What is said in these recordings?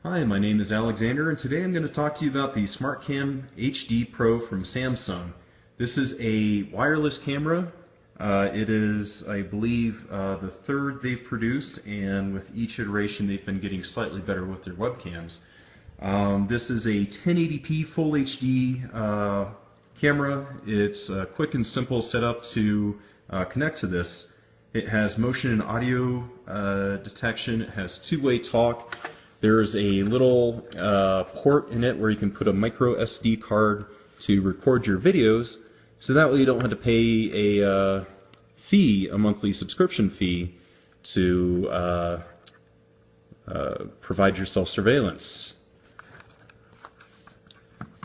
Hi, my name is Alexander, and today I'm going to talk to you about the Smartcam HD Pro from Samsung. This is a wireless camera. It is, I believe, the third they've produced, and with each iteration they've been getting slightly better with their webcams. This is a 1080p Full HD camera. It's a quick and simple setup to connect to this. It has motion and audio detection. It has two-way talk. There's a little port in it where you can put a micro SD card to record your videos, so that way you don't have to pay a fee, a monthly subscription fee, to provide yourself surveillance.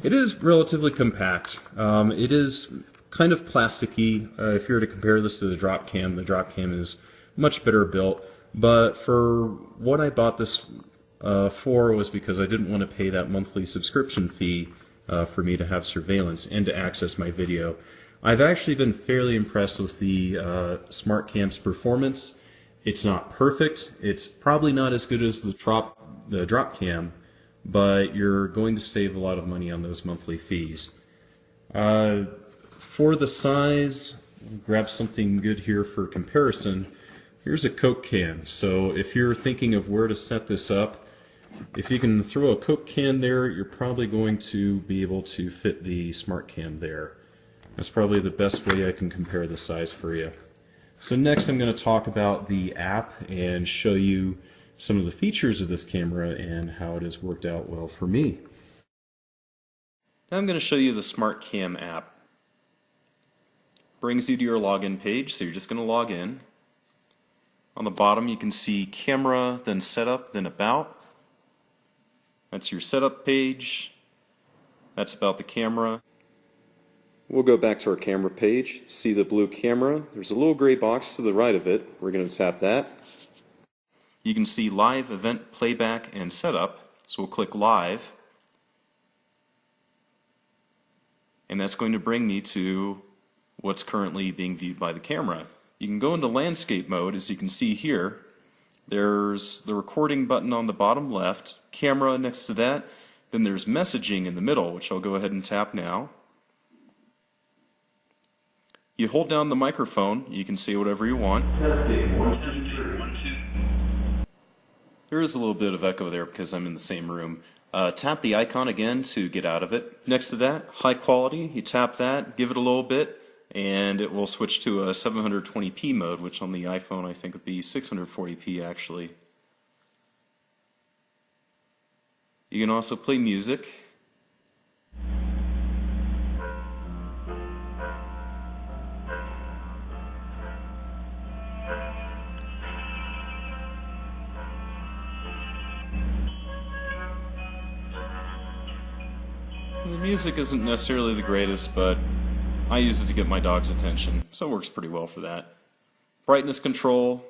It is relatively compact. It is kind of plasticky. If you were to compare this to the drop cam is much better built. But for what I bought this for was because I didn't want to pay that monthly subscription fee for me to have surveillance and to access my video. I've actually been fairly impressed with the Smartcam's performance. It's not perfect. It's probably not as good as the drop cam, but you're going to save a lot of money on those monthly fees. For the size, grab something good here for comparison. Here's a Coke can. So if you're thinking of where to set this up, if you can throw a Coke can there, you're probably going to be able to fit the Smartcam there. That's probably the best way I can compare the size for you. So next I'm going to talk about the app and show you some of the features of this camera and how it has worked out well for me. Now I'm going to show you the Smartcam app. Brings you to your login page, so you're just going to log in. On the bottom you can see camera, then setup, then about. That's your setup page. That's about the camera. We'll go back to our camera page. See the blue camera? There's a little gray box to the right of it. We're going to tap that. You can see live, event, playback, and setup. So we'll click live. And that's going to bring me to what's currently being viewed by the camera. You can go into landscape mode, as you can see here. There's the recording button on the bottom left, camera next to that, then there's messaging in the middle, which I'll go ahead and tap now. You hold down the microphone, you can say whatever you want. There is a little bit of echo there because I'm in the same room. Tap the icon again to get out of it. Next to that, high quality, you tap that, give it a little bit, and it will switch to a 720p mode, which on the iPhone I think would be 640p actually. You can also play music. The music isn't necessarily the greatest, but I use it to get my dog's attention, so it works pretty well for that. Brightness control.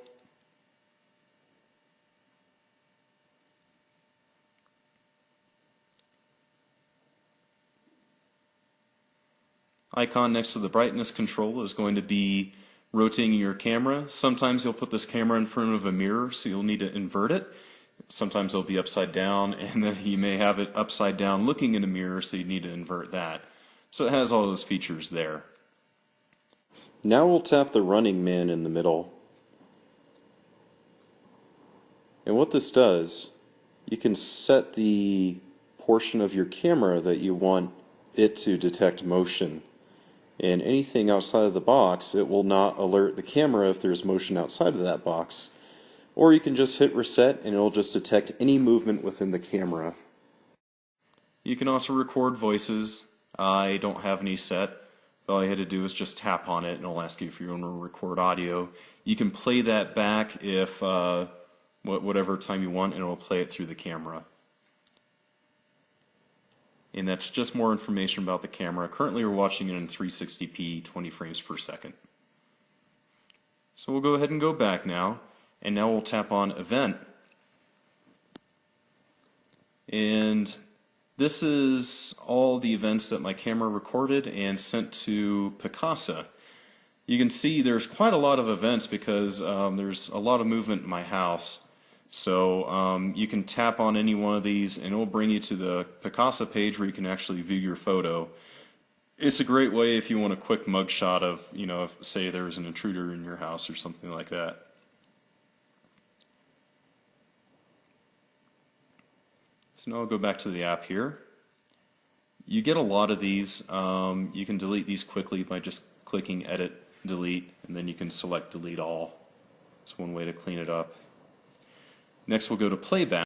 Icon next to the brightness control is going to be rotating your camera. Sometimes you'll put this camera in front of a mirror, so you'll need to invert it. Sometimes it'll be upside down, and then you may have it upside down looking in a mirror, so you need to invert that. So it has all those features there. Now we'll tap the running man in the middle. And what this does, you can set the portion of your camera that you want it to detect motion. And anything outside of the box, it will not alert the camera if there's motion outside of that box. Or you can just hit reset and it'll just detect any movement within the camera. You can also record voices. I don't have any set. All I had to do was just tap on it and it'll ask you if you want to record audio. You can play that back if whatever time you want, and it'll play it through the camera. And that's just more information about the camera. Currently we're watching it in 360p, 20 frames per second. So we'll go ahead and go back now, and now we'll tap on event. And this is all the events that my camera recorded and sent to Picasa. You can see there's quite a lot of events because there's a lot of movement in my house. So you can tap on any one of these and it will bring you to the Picasa page where you can actually view your photo. It's a great way if you want a quick mugshot of, if, say there's an intruder in your house or something like that. So now I'll go back to the app here. You get a lot of these. You can delete these quickly by just clicking Edit, Delete, and then you can select Delete All. That's one way to clean it up. Next we'll go to Playback.